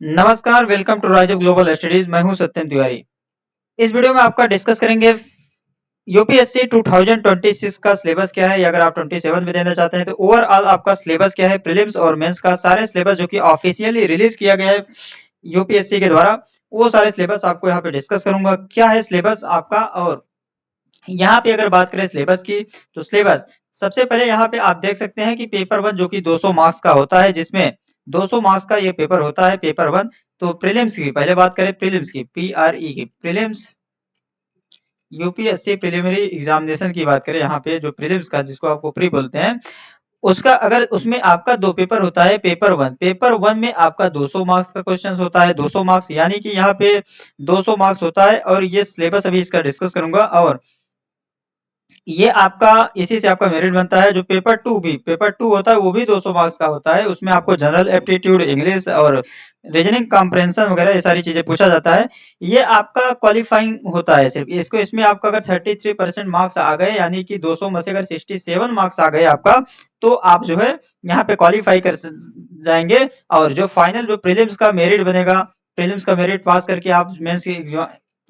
नमस्कार, welcome to Rajiv Global Studies. मैं हूं सत्यम तिवारी। इस वीडियो में आपका डिस्कस करेंगे यूपीएससी 2026 का सिलेबस क्या है, या अगर आप 27 में देना चाहते हैं तो ओवरऑल आपका सिलेबस क्या है, प्रीलिम्स और मेंस का सारे सिलेबस जो कि ऑफिशियली रिलीज किया गया है यूपीएससी के द्वारा, वो सारे सिलेबस आपको यहाँ पे डिस्कस करूंगा। क्या है सिलेबस आपका, और यहाँ पे अगर बात करें सिलेबस की, तो सिलेबस सबसे पहले यहाँ पे आप देख सकते हैं कि पेपर वन जो कि 200 मार्क्स का होता है, जिसमें 200 मार्क्स का ये पेपर होता है, पेपर वन। तो प्रीलिम्स की पहले बात करें, प्रीलिम्स की पीआरई की प्रीलिम्स, यूपीएससी प्रिलिमिनरी एग्जामिनेशन की बात करें, यहाँ पे जो प्रीलिम्स का जिसको आपको प्री बोलते हैं, उसका अगर उसमें आपका दो पेपर होता है। पेपर वन में आपका 200 मार्क्स का क्वेश्चन होता है, 200 मार्क्स, यानी कि यहाँ पे 200 मार्क्स होता है। और ये सिलेबस अभी इसका डिस्कस करूंगा। और ये आपका इसी से आपका मेरिट बनता है। जो पेपर टू होता है वो भी 200 मार्क्स का होता है। उसमें आपको जनरल एप्टीट्यूड, इंग्लिश और रीजनिंग कॉम्प्रहेंशन वगैरह ये सारी चीजें पूछा जाता है। ये आपका क्वालिफाइंग होता है सिर्फ इसको। इसमें आपका अगर 33% मार्क्स आ गए, यानी कि 200 में से अगर 67 मार्क्स आ गए आपका, तो आप जो है यहाँ पे क्वालिफाई कर जाएंगे। और जो फाइनल जो प्रीलिम्स का मेरिट बनेगा, प्रीलिम्स का मेरिट पास करके आप मेंस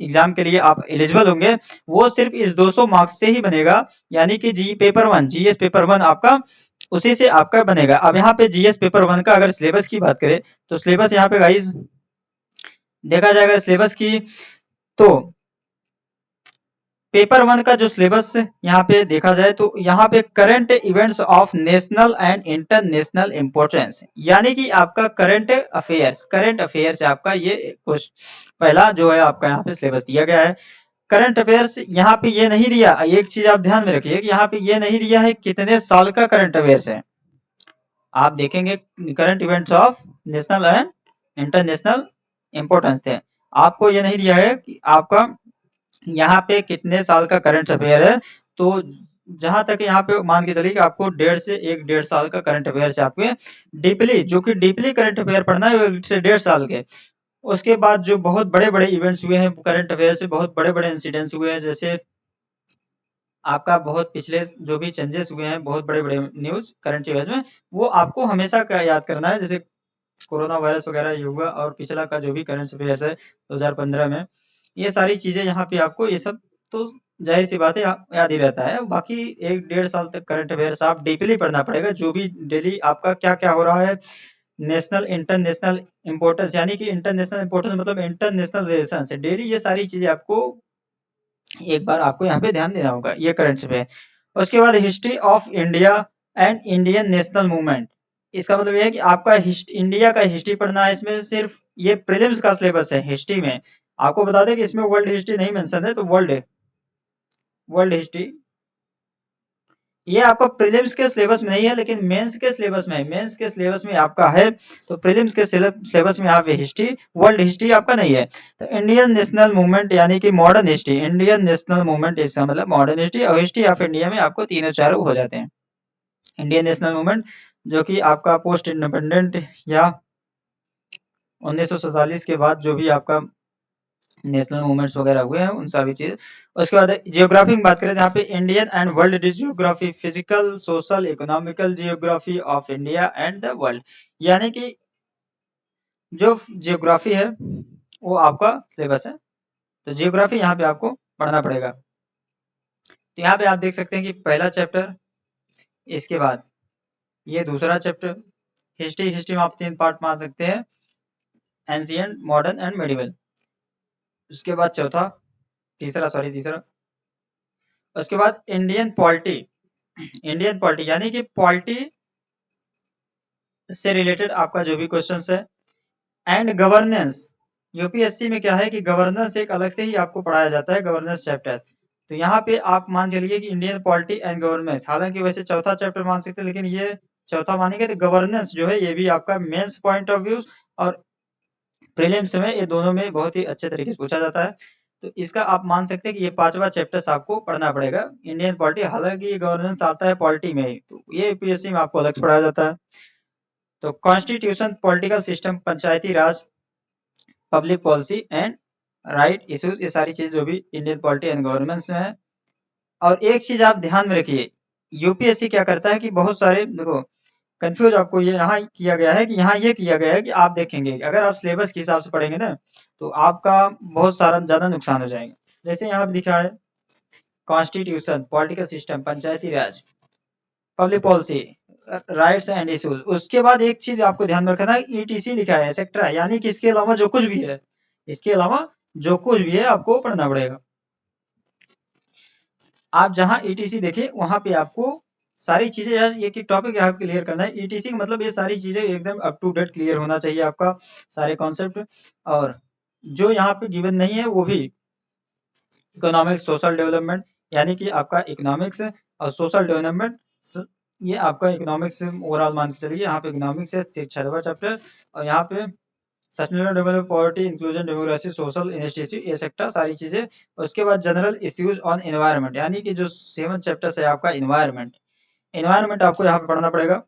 एग्जाम के लिए आप एलिजिबल होंगे, वो सिर्फ इस 200 मार्क्स से ही बनेगा। यानी कि जीएस पेपर वन आपका उसी से आपका बनेगा। अब यहाँ पे जीएस पेपर वन का अगर सिलेबस की बात करें, तो सिलेबस यहाँ पे गाइस देखा जाएगा सिलेबस की, तो पेपर वन का जो सिलेबस यहाँ पे देखा जाए, तो यहाँ पे current events of national and international importance, यानी कि आपका करंट अफेयर्स आपका ये कुछ पहला जो है आपका यहाँ पे सिलेबस दिया गया है। करंट अफेयर्स यहाँ पे ये नहीं दिया, एक चीज आप ध्यान में रखिए कि यहाँ पे ये नहीं दिया है कितने साल का करंट अफेयर्स है। आप देखेंगे current events of national and international importance थे, आपको ये नहीं दिया है कि आपका यहाँ पे कितने साल का करंट अफेयर है। तो जहां तक यहाँ पे मान के चलिए कि आपको 1.5 साल का करंट अफेयर से आपके डीपली, जो कि डीपली करंट अफेयर पढ़ना है, 1 से 1.5 साल के। उसके बाद जो बहुत बड़े बड़े इवेंट्स हुए हैं करंट अफेयर से, बहुत बड़े बड़े इंसिडेंट्स हुए हैं, जैसे आपका बहुत पिछले जो भी चेंजेस हुए हैं, बहुत बड़े बड़े न्यूज करंट अफेयर्स में, वो आपको हमेशा का याद करना है। जैसे कोरोना वायरस वगैरह ये हुआ, और पिछला का जो भी करंट अफेयर्स है 2015 में, ये सारी चीजें यहाँ पे आपको ये सब तो जाहिर सी बात है याद ही रहता है। बाकी 1 1.5 साल तक करंट अफेयर्स आप डीपली पढ़ना पड़ेगा, जो भी डेली आपका क्या क्या हो रहा है, नेशनल इंटरनेशनल इंपोर्टेंस, यानी कि इंटरनेशनल इंपोर्टेंस मतलब इंटरनेशनल रिलेशन, डेली ये सारी चीजें आपको एक बार आपको यहाँ पे ध्यान देना होगा, ये करंट पे। उसके बाद history of India and Indian national movement, इसका मतलब ये है कि आपका इंडिया का हिस्ट्री पढ़ना है। इसमें सिर्फ ये प्रीलिम्स का सिलेबस है हिस्ट्री में। आपको बता दें कि इसमें वर्ल्ड हिस्ट्री नहीं मेंशन है, तो वर्ल्ड वर्ल्ड हिस्ट्री ये आपका प्रीलिम्स के सिलेबस में नहीं है, लेकिन मेंस के सिलेबस में है। मेंस के सिलेबस में आपका है, तो प्रीलिम्स के सिलेबस में यहाँ पे हिस्ट्री, वर्ल्ड हिस्ट्री आपका नहीं है। तो इंडियन नेशनल मूवमेंट यानी कि modern history, Indian national movement इसका मतलब मॉडर्न हिस्ट्री, और हिस्ट्री ऑफ इंडिया में आपको तीनों चारों हो जाते हैं। इंडियन नेशनल मूवमेंट जो कि आपका पोस्ट इंडिपेंडेंट या 1947 के बाद जो भी आपका नेशनल मूवमेंट्स वगैरह हुए हैं, उन सभी चीज। उसके बाद जियोग्राफी की बात करें, तो यहाँ पे Indian and world geography, physical social economical geography of India and the world, यानी कि जो जियोग्राफी है वो आपका सिलेबस है। तो जियोग्राफी यहाँ पे आपको पढ़ना पड़ेगा। तो यहाँ पे आप देख सकते हैं कि पहला चैप्टर, इसके बाद ये दूसरा चैप्टर हिस्ट्री में आप 3 पार्ट मान सकते हैं, एंशियंट, मॉडर्न एंड मेडिवल। उसके बाद तीसरा, उसके बाद इंडियन पॉलिटी यानी कि पॉलिटी से रिलेटेड आपका जो भी क्वेश्चंस है, एंड गवर्नेंस। यूपीएससी में क्या है कि गवर्नेंस एक अलग से ही आपको पढ़ाया जाता है, गवर्नेंस चैप्टर्स। तो यहाँ पे आप मान चलिए कि इंडियन पॉलिटी एंड गवर्नेंस, हालांकि वैसे चौथा चैप्टर मान सकते हैं, लेकिन ये चौथा मानेंगे। तो गवर्नेंस जो है ये भी आपका मेंस पॉइंट ऑफ व्यू और प्रीलिम्स में, ये दोनों में बहुत ही अच्छे तरीके से पूछा जाता है। तो इसका आप मान सकते हैं कि ये 5वां चैप्टर्स आपको पढ़ना पड़ेगा, इंडियन पॉलिटी। हालांकि ये गवर्नेंस आता है पॉलिटी में ही, तो ये यूपीएससी में आपको अलग से पढ़ाया जाता है। तो constitution, political system, Panchayati Raj, public policy and right issues, ये सारी चीज जो भी इंडियन पॉलिटी एंड गवर्नेंस में है। और एक चीज आप ध्यान में रखिए, यूपीएससी क्या करता है कि बहुत सारे देखो कंफ्यूज आपको ये यहाँ किया गया है कि यहाँ ये किया गया है कि आप देखेंगे अगर आप सिलेबस के हिसाब से पढ़ेंगे ना तो आपका बहुत सारा ज्यादा नुकसान हो जाएगा। जैसे यहाँ पे लिखा है constitution, political system, Panchayati Raj, public policy, rights and issues, उसके बाद एक चीज आपको ध्यान में रखना है ईटीसी लिखा है सेक्टर है, यानी कि इसके अलावा जो कुछ भी है, इसके अलावा जो कुछ भी है आपको पढ़ना पड़ेगा। आप जहां ईटीसी देखे वहां पे आपको सारी चीजें यार एक एक टॉपिक यहाँ क्लियर करना है। ईटीसी का मतलब ये सारी चीजें एकदम अप टू डेट क्लियर होना चाहिए आपका, सारे कॉन्सेप्ट। और जो यहाँ पे गिवन नहीं है वो भी इकोनॉमिक्स, सोशल डेवलपमेंट, यानी कि आपका इकोनॉमिक्स और सोशल डेवलपमेंट, ये आपका इकोनॉमिक्स ओवरऑल मान के चलिए। यहाँ पे इकोनॉमिक्स है 6वां चैप्टर, और यहाँ पे sustainable development, poverty, inclusion, democracy, social initiative, ये सेक्टर सारी चीजें। उसके बाद जनरल इश्यूज ऑन एनवायरनमेंट, यानी कि जो 7 चैप्टर है आपका एनवायरनमेंट, एनवायरनमेंट आपको यहाँ पे पढ़ना पड़ेगा,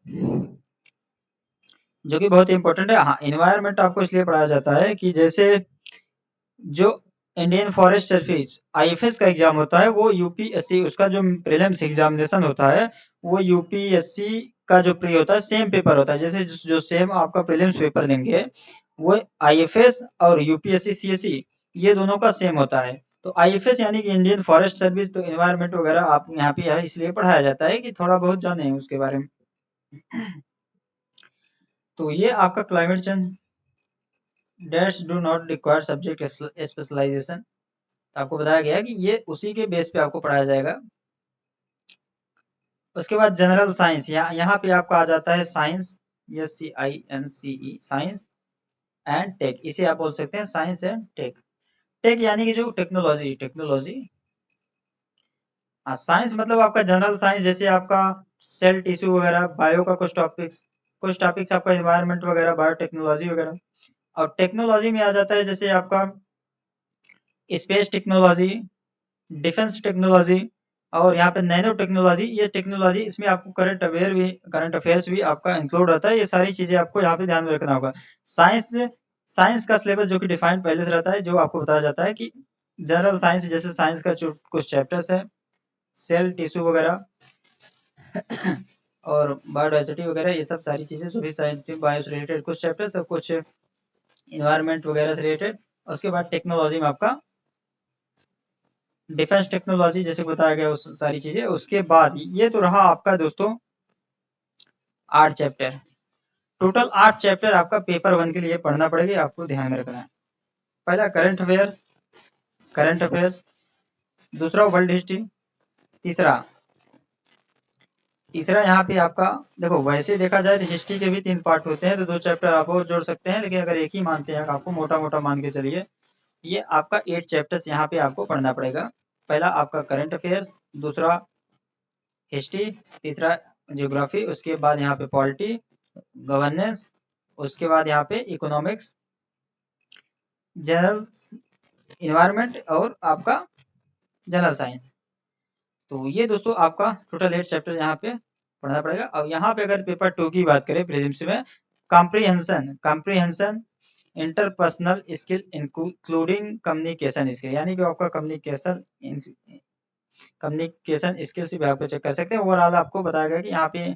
जो कि बहुत ही इंपॉर्टेंट है। हाँ, एनवायरनमेंट आपको इसलिए पढ़ाया जाता है कि जैसे जो इंडियन फॉरेस्ट सर्विस आईएफएस का एग्जाम होता है, वो यूपीएससी उसका जो प्रीलिम्स एग्जामिनेशन होता है वो यूपीएससी का जो प्री होता है सेम पेपर होता है। जैसे जो सेम आपका प्रीलिम्स पेपर देंगे वो आईएफएस और यूपीएससी सीएससी ये दोनों का सेम होता है। तो आईएफएस यानी कि इंडियन फॉरेस्ट सर्विस, तो एनवायरनमेंट वगैरह आप यहाँ पे है इसलिए पढ़ाया जाता है कि थोड़ा बहुत जाने उसके बारे में। तो ये आपका climate change dash do not require subject specialization, आपको बताया गया है कि ये उसी के बेस पे आपको पढ़ाया जाएगा। उसके बाद जनरल साइंस, यहाँ पे आपका आ जाता है science, SCINCE, science and tech, इसे आप बोल सकते हैं साइंस एंड टेक। टेक यानी कि जो टेक्नोलॉजी, टेक्नोलॉजी। हाँ, साइंस मतलब आपका जनरल साइंस, जैसे आपका सेल टिश्यू वगैरह, बायो का कुछ टॉपिक्स आपका एनवायरनमेंट वगैरह, बायोटेक्नोलॉजी वगैरह। और टेक्नोलॉजी में आ जाता है जैसे आपका स्पेस टेक्नोलॉजी, डिफेंस टेक्नोलॉजी, और यहाँ पे नैनो टेक्नोलॉजी। ये टेक्नोलॉजी इसमें आपको करंट अफेयर्स भी आपका इंक्लूड रहता है। ये सारी चीजें आपको यहाँ पे ध्यान में रखना होगा। साइंस साइंस का सिलेबस जो कि डिफाइंड पहले से रहता है, जो आपको बताया जाता है कि जनरल साइंस, जैसे साइंस का जो कुछ चैप्टर्स है, सेल टिश्यू वगैरह और बायोडाइवर्सिटी वगैरह, ये सब सारी चीजें जो भी साइंस बायो से रिलेटेड कुछ चैप्टर्स और कुछ इन्वायरमेंट वगैरह से रिलेटेड। उसके बाद टेक्नोलॉजी में आपका डिफेंस टेक्नोलॉजी जैसे बताया गया उस सारी चीजें। उसके बाद ये तो रहा आपका दोस्तों 8 चैप्टर, टोटल 8 चैप्टर आपका पेपर 1 के लिए पढ़ना पड़ेगा, आपको ध्यान में रखना है। पहला करंट अफेयर्स, दूसरा वर्ल्ड हिस्ट्री, तीसरा तीसरा यहाँ पे आपका देखो, वैसे देखा जाए तो हिस्ट्री के भी 3 पार्ट होते हैं, तो 2 चैप्टर आप और जोड़ सकते हैं, लेकिन अगर एक ही मानते हैं आपको मोटा मोटा मान के चलिए, ये आपका 8 चैप्टर्स यहाँ पे आपको पढ़ना पड़ेगा। पहला आपका करंट अफेयर्स, दूसरा हिस्ट्री, तीसरा ज्योग्राफी, उसके बाद यहाँ पे पॉलिटी, गवर्नेंस, उसके बाद यहाँ पे इकोनॉमिक्स, जनरल इन्वायरमेंट, और आपका जनरल साइंस। तो ये दोस्तों आपका टोटल 8 चैप्टर यहाँ पे पढ़ना पड़ेगा। और यहाँ पे अगर पेपर 2 की बात करें प्रीलिम्स में, comprehension interpersonal skill including communication skill, यानी कि आपका कम्युनिकेशन स्किल से भी आप चेक कर सकते हैं। ओवरऑल आपको बताया गया कि यहाँ पे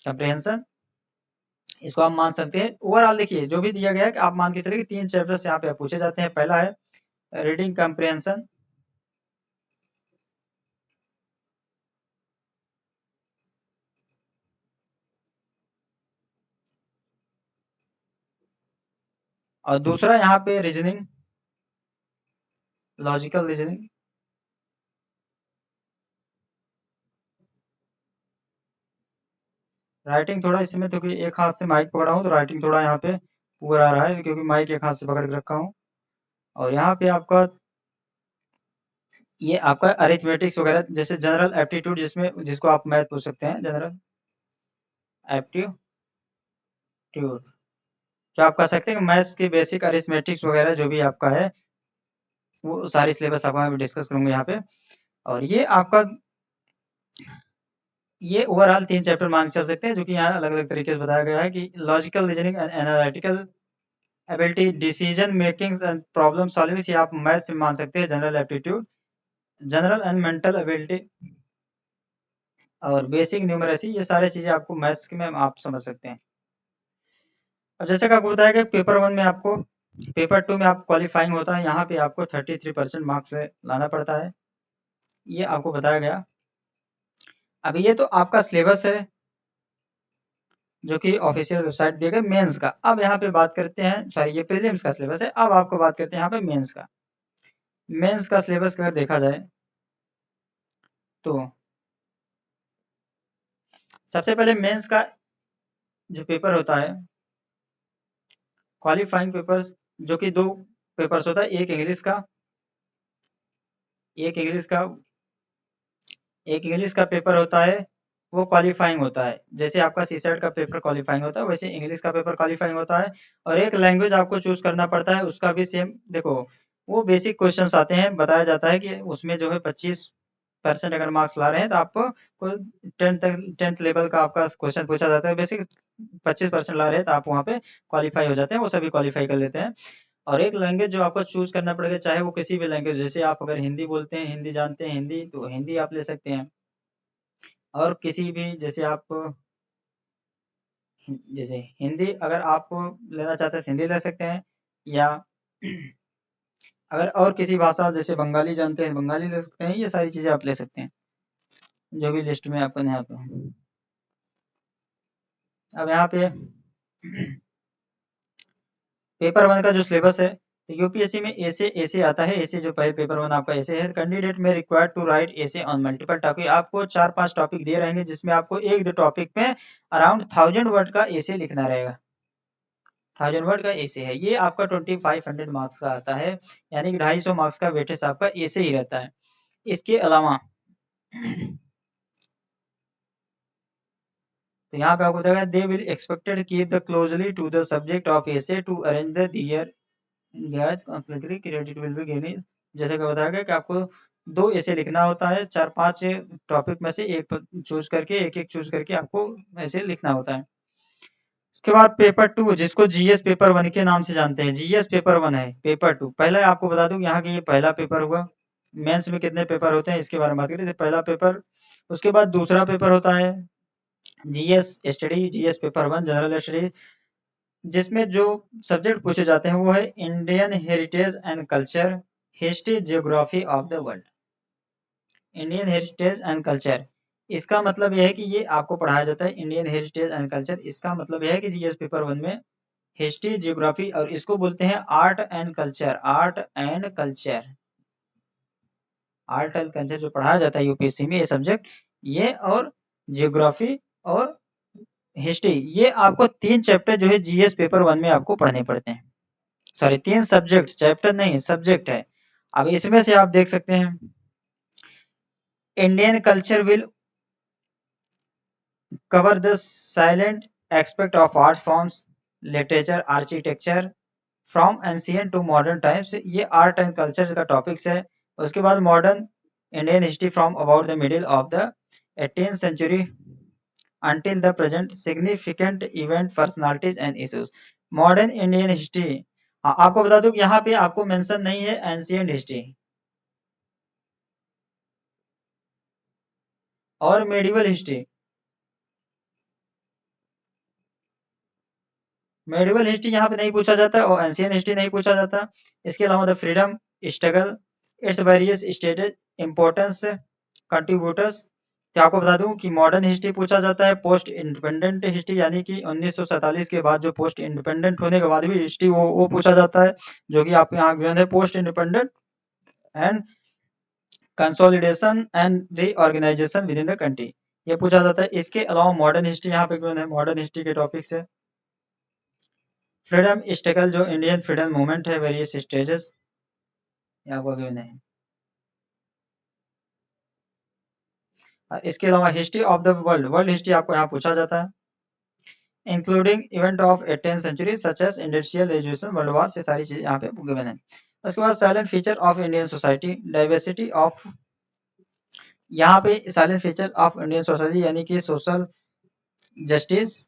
कम्प्रिहेंशन, इसको आप मान सकते हैं। ओवरऑल देखिए जो भी दिया गया है कि आप मान के चलिए कि 3 चैप्टर्स यहाँ पे पूछे जाते हैं। पहला है रीडिंग कम्प्रिहेंशन, और दूसरा यहाँ पे रीजनिंग, लॉजिकल रीजनिंग। राइटिंग थोड़ा इसमें, तो कि एक हाथ से माइक पकड़ा हूँ तो राइटिंग थोड़ा यहाँ पे पुअर आ रहा है, क्योंकि माइक एक हाथ से पकड़ के रखा हूँ। और यहाँ पे आपका ये आपका अरिथमेटिक्स वगैरह, जैसे जनरल एप्टीट्यूड, जिसमें जिसको आप मैथ पूछ सकते हैं, जनरल एप्टीट्यूड, जो आप कह सकते हैं कि मैथ्स के बेसिक अरिथमेटिक्स वगैरह जो भी आपका है, वो सारी सिलेबस आपका मैं डिस्कस करूंगा यहाँ पे। और ये आपका ये ओवरऑल 3 चैप्टर मान के चल सकते हैं, जो कि यहाँ अलग अलग तरीके से बताया गया है कि logical reasoning, analytical ability, decision making and problem solving, ये आप मैथ्स से मान सकते हैं। General aptitude, general and mental ability, और बेसिक न्यूमरेसी, ये सारी चीजें आपको मैथ्स में आप समझ सकते हैं। अब जैसे कि आपको बताया कि पेपर 1 में आपको, पेपर 2 में आप क्वालिफाइंग होता है, यहाँ पे आपको 33% मार्क्स लाना पड़ता है, ये आपको बताया गया। अब ये तो आपका सिलेबस है जो कि ऑफिशियल वेबसाइट दिए गए मेंस का। अब यहाँ पे बात करते हैं, सॉरी ये प्रीलिम्स का सिलेबस है, अब आपको बात करते हैं यहाँ पे मेंस का। मेंस का सिलेबस अगर देखा जाए तो सबसे पहले मेंस का जो पेपर होता है, क्वालिफाइंग पेपर्स, जो कि 2 पेपर्स होता है, एक इंग्लिश का एक इंग्लिश का पेपर होता है, वो क्वालिफाइंग होता है। जैसे आपका सीसेट का पेपर क्वालिफाइंग होता है, वैसे इंग्लिश का पेपर क्वालिफाइंग होता है। और एक लैंग्वेज आपको चूज करना पड़ता है, उसका भी सेम देखो, वो बेसिक क्वेश्चंस आते हैं, बताया जाता है कि उसमें जो है 25% अगर मार्क्स ला रहे हैं तो आपको कोई 10th लेवल का आपका क्वेश्चन पूछा जाता है, बेसिक 25% ला रहे हैं तो आप वहाँ पे क्वालिफाई हो जाते हैं, वो सभी क्वालिफाई कर लेते हैं। और एक लैंग्वेज जो आपको चूज करना पड़ेगा, चाहे वो किसी भी लैंग्वेज, जैसे आप अगर हिंदी बोलते हैं, हिंदी जानते हैं हिंदी, तो हिंदी आप ले सकते हैं। और किसी भी, जैसे आप जैसे हिंदी अगर आप लेना चाहते हैं तो हिंदी ले सकते हैं, या अगर और किसी भाषा जैसे बंगाली जानते हैं बंगाली ले सकते हैं, ये सारी चीजें आप ले सकते हैं, जो भी लिस्ट में आपको यहाँ पे। अब यहाँ पे पेपर 1 का जो सिलेबस है, तो यूपीएससी में ऐसे ऐसे आता है, ऐसे जो पहले पेपर 1 आपका ऐसे है, कैंडिडेट में रिक्वायर्ड टू राइट ऐसे ऑन मल्टीपल टॉपिक, आपको 4-5 टॉपिक दिए रहेंगे, जिसमें आपको एक दो टॉपिक में अराउंड 1000 वर्ड का ऐसे लिखना रहेगा। 1000 वर्ड का ऐसे है, ये आपका 2500 मार्क्स का आता है, यानी कि 250 मार्क्स का वेटेज आपका ऐसे ही रहता है। इसके अलावा तो यहाँ पे आपको बताया, they will expected keep the closely to the subject of essay to arrange the their gaze conflictly credit will be given. जैसे कि बताया गया कि आपको 2 ऐसे लिखना होता है, 4-5 टॉपिक में से एक चूज करके, एक एक चूज करके आपको ऐसे लिखना होता है। उसके बाद पेपर 2, जिसको जीएस पेपर 1 के नाम से जानते हैं, जीएस पेपर 1 है पेपर 2। पहले आपको बता दूं यहाँ के ये पहला पेपर हुआ। मेंस में कितने पेपर होते हैं इसके बारे में बात करें, पहला पेपर, उसके बाद दूसरा पेपर होता है GS study, GS paper 1 general study, जिसमें जो सब्जेक्ट पूछे जाते हैं वो है Indian heritage and culture, history, geography of the world. Indian heritage and culture, इसका मतलब यह है कि ये आपको पढ़ाया जाता है इंडियन हेरिटेज एंड कल्चर। इसका मतलब यह है कि जीएस पेपर 1 में हिस्ट्री, जियोग्राफी, और इसको बोलते हैं art and culture, art and culture, art and culture जो पढ़ाया जाता है यूपीएससी में, ये सब्जेक्ट, ये और जियोग्राफी और हिस्ट्री, ये आपको 3 चैप्टर जो है जीएस पेपर 1 में आपको पढ़ने पड़ते हैं। सॉरी 3 सब्जेक्ट, चैप्टर नहीं सब्जेक्ट है। अब इसमें से आप देख सकते हैं, Indian culture will cover the silent aspect of art forms, literature, architecture from ancient to modern times, ये आर्ट एंड कल्चर का टॉपिक्स है। उसके बाद modern Indian history from about the middle of the 18th century until the present, significant event, personalities and issues, modern Indian history. आपको बता दूं कि यहाँ पे आपको मेंशन नहीं है एंशिएंट हिस्ट्री और मेडिवल हिस्ट्री। मेडिवल हिस्ट्री यहाँ पे नहीं पूछा जाता और एंशिएंट हिस्ट्री नहीं पूछा जाता। इसके अलावा the freedom struggle, its various stages, importance, contributors. तो आपको बता दूं कि मॉडर्न हिस्ट्री पूछा जाता है, पोस्ट इंडिपेंडेंट हिस्ट्री यानी कि 1947 के बाद जो पोस्ट इंडिपेंडेंट होने के बाद भी हिस्ट्री वो पूछा जाता है, जो कि आप यहाँ गिवन है, post independent and consolidation and reorganisation within the country, ये पूछा जाता है। इसके अलावा मॉडर्न हिस्ट्री यहाँ पे गिवन है, मॉडर्न हिस्ट्री के टॉपिक्स है फ्रीडम स्ट्रगल, जो इंडियन फ्रीडम मूवमेंट है, वेरियस स्टेजेस, यहाँ पर गिवन है। इसके अलावा history of the world, world history आपको यहाँ पूछा जाता है, including event of 18th century such as industrial revolution, world war, ये सारी चीजें यहाँ पे गिवन है। उसके बाद silent feature of Indian society, diversity of, यहाँ पे silent feature of Indian society यानी कि सोशल जस्टिस,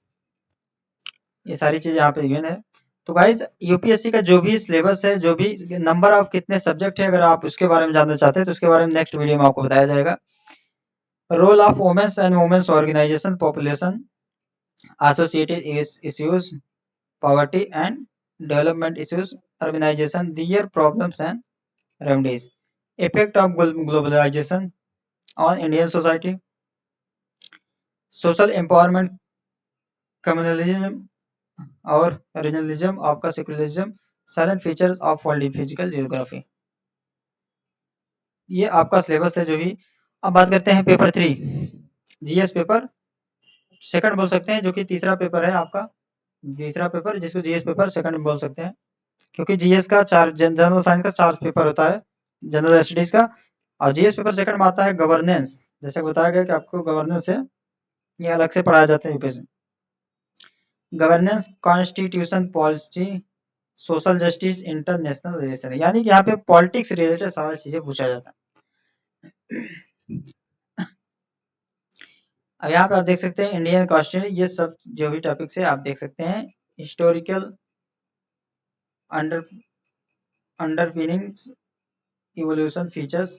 ये सारी चीजें यहाँ पे गिवन है। तो गाइज यूपीएससी का जो भी सिलेबस है, जो भी नंबर ऑफ कितने सब्जेक्ट है, अगर आप उसके बारे में जानना चाहते हैं तो उसके बारे में नेक्स्ट वीडियो में आपको बताया जाएगा। Role of women's and women's organisation, population associated issues, poverty and development issues, urbanization, their problems and remedies, effect of globalization on Indian society, social empowerment, communalism और regionalism, आपका secularism, silent features of world physical geography। ये आपका syllabus है जो भी। अब बात करते हैं पेपर 3 जीएस पेपर सेकंड बोल सकते हैं, जो कि तीसरा पेपर है आपका, तीसरा पेपर जिसको जीएस पेपर सेकंड बोल सकते हैं, क्योंकि जीएस का जनरल साइंस का 4 पेपर होता है, जनरल स्टडीज का, और जीएस पेपर सेकंड में आता है गवर्नेंस। जैसे बताया गया कि आपको गवर्नेंस है, ये अलग से पढ़ाया जाता है UPSC. Governance, constitution, policy, social justice, international relation, यानी कि यहाँ पे पॉलिटिक्स रिलेटेड सारी चीजें पूछा जाता है। अब यहाँ पे आप देख सकते हैं इंडियन कॉन्स्टिट्यूशन, ये सब जो भी टॉपिक्स है आप देख सकते हैं। Historical underpinnings, evolution, features,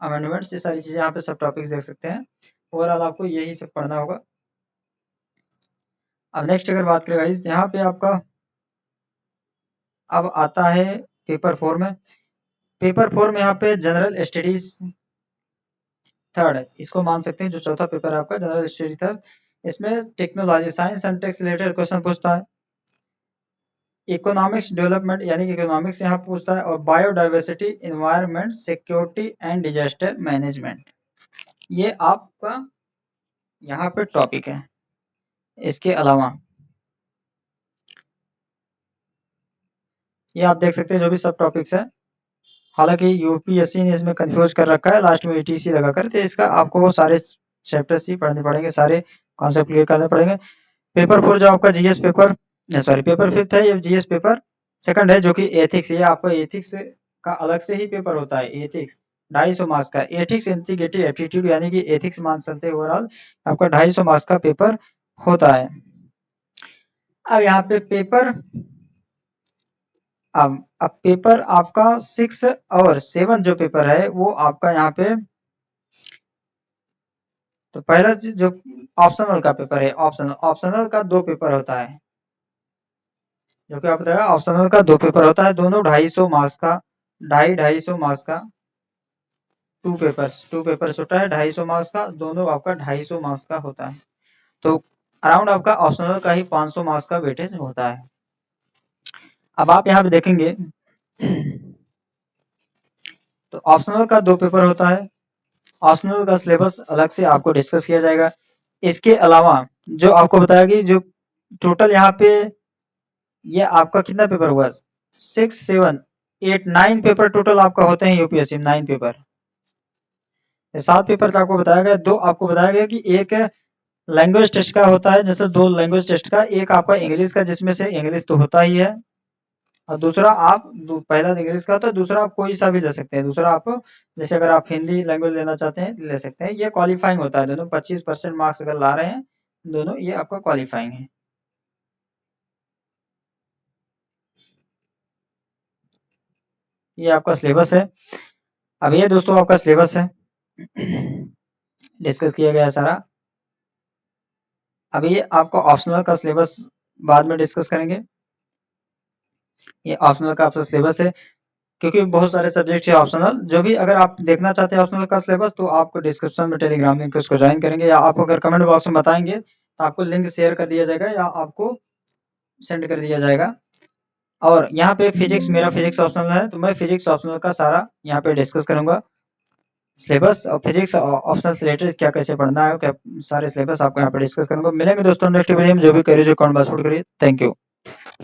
amendments, ये सारी चीजें यहाँ पे सब टॉपिक्स देख सकते हैं। ओवरऑल आपको यही सब पढ़ना होगा। अब नेक्स्ट अगर बात करें गाइस, यहाँ पे आपका अब आता है पेपर 4 में। पेपर 4 में यहाँ पे जनरल स्टडीज थर्ड है, इसको मान सकते हैं, जो चौथा पेपर है आपका जनरल स्टडी थर्ड। इसमें technology, science and techs related question पूछता है। इकोनॉमिक्स डेवलपमेंट यानी कि इकोनॉमिक्स यहाँ पूछता है, और biodiversity, environment, security and disaster management, ये आपका यहाँ पे टॉपिक है। इसके अलावा ये आप देख सकते हैं जो भी सब टॉपिक्स है, हालांकि यूपीएससी ने इसमें कंफ्यूज कर रखा है लास्ट में ईटीसी लगा कर, तो इसका आपको सारे चैप्टर्स ही पढ़ने पड़ेंगे, सारे कॉन्सेप्ट क्लियर करने पड़ेंगे। पेपर 4 जो आपका जीएस पेपर, सॉरी पेपर 5 है, ये जीएस पेपर सेकंड है, जो कि एथिक्स, ये आपका एथिक्स का अलग से ही पेपर होता है। एथिक्स 250 मार्क्स का, एथिक्स इंटीग्रेटेड एप्टीट्यूड यानी कि एथिक्स मान सकते हैं ओवरऑल आपका 250 मार्क्स का पेपर होता है। अब यहाँ पे पेपर अब पेपर आपका 6 और 7 जो पेपर है वो आपका यहाँ पे, तो पहला चीज जो ऑप्शनल का पेपर है, ऑप्शनल का 2 पेपर होता है, जो कि आप बताया ऑप्शनल का 2 पेपर होता है, दोनों 250 मार्क्स का, 250 मार्क्स का, 2 पेपर्स होता है 250 मार्क्स का, दोनों आपका 250 मार्क्स का होता है। तो अराउंड आपका ऑप्शनल का ही 500 मार्क्स का वेटेज होता है। अब आप यहाँ पे देखेंगे तो ऑप्शनल का 2 पेपर होता है, ऑप्शनल का सिलेबस अलग से आपको डिस्कस किया जाएगा। इसके अलावा जो आपको बताया कि जो टोटल यहाँ पे ये आपका कितना पेपर हुआ, 6, 7, 8, 9 पेपर टोटल आपका होते हैं यूपीएससी में, 9 पेपर। 7 पेपर का आपको बताया गया, 2 आपको बताया गया कि एक लैंग्वेज टेस्ट का होता है, जैसे 2 लैंग्वेज टेस्ट का, एक आपका इंग्लिश का जिसमें से इंग्लिश तो होता ही है, और दूसरा आप पहला इंग्लिश का होता है, दूसरा आप कोई सा भी ले सकते हैं, दूसरा आप जैसे अगर आप हिंदी लैंग्वेज लेना चाहते हैं ले सकते हैं। ये क्वालिफाइंग होता है, दोनों 25% मार्क्स अगर ला रहे हैं दोनों, ये आपका क्वालिफाइंग है। ये आपका सिलेबस है। अब ये दोस्तों आपका सिलेबस है, डिस्कस किया गया है सारा। अब ये आपका ऑप्शनल का सिलेबस बाद में डिस्कस करेंगे। ये ऑप्शनल का आपका सिलेबस है, क्योंकि बहुत सारे सब्जेक्ट है ऑप्शनल, जो भी अगर आप देखना चाहते हैं ऑप्शनल का सिलेबस, तो आपको डिस्क्रिप्शन में टेलीग्राम लिंक उसको ज्वाइन करेंगे, या आप अगर कमेंट बॉक्स में बताएंगे तो आपको लिंक शेयर कर दिया जाएगा या आपको सेंड कर दिया जाएगा। और यहाँ पे फिजिक्स, मेरा फिजिक्स ऑप्शनल है, तो मैं फिजिक्स ऑप्शनल का सारा यहाँ पे डिस्कस करूंगा सिलेबस, और फिजिक्स ऑप्शनल से रिलेटेड क्या कैसे पढ़ना है, क्या सारे सिलेबस आपको यहाँ पे डिस्कस करूंगा। मिलेंगे दोस्तों नेक्स्ट वीडियो में, जो भी करिए जो कमेंट बॉक्स करिए। Thank you.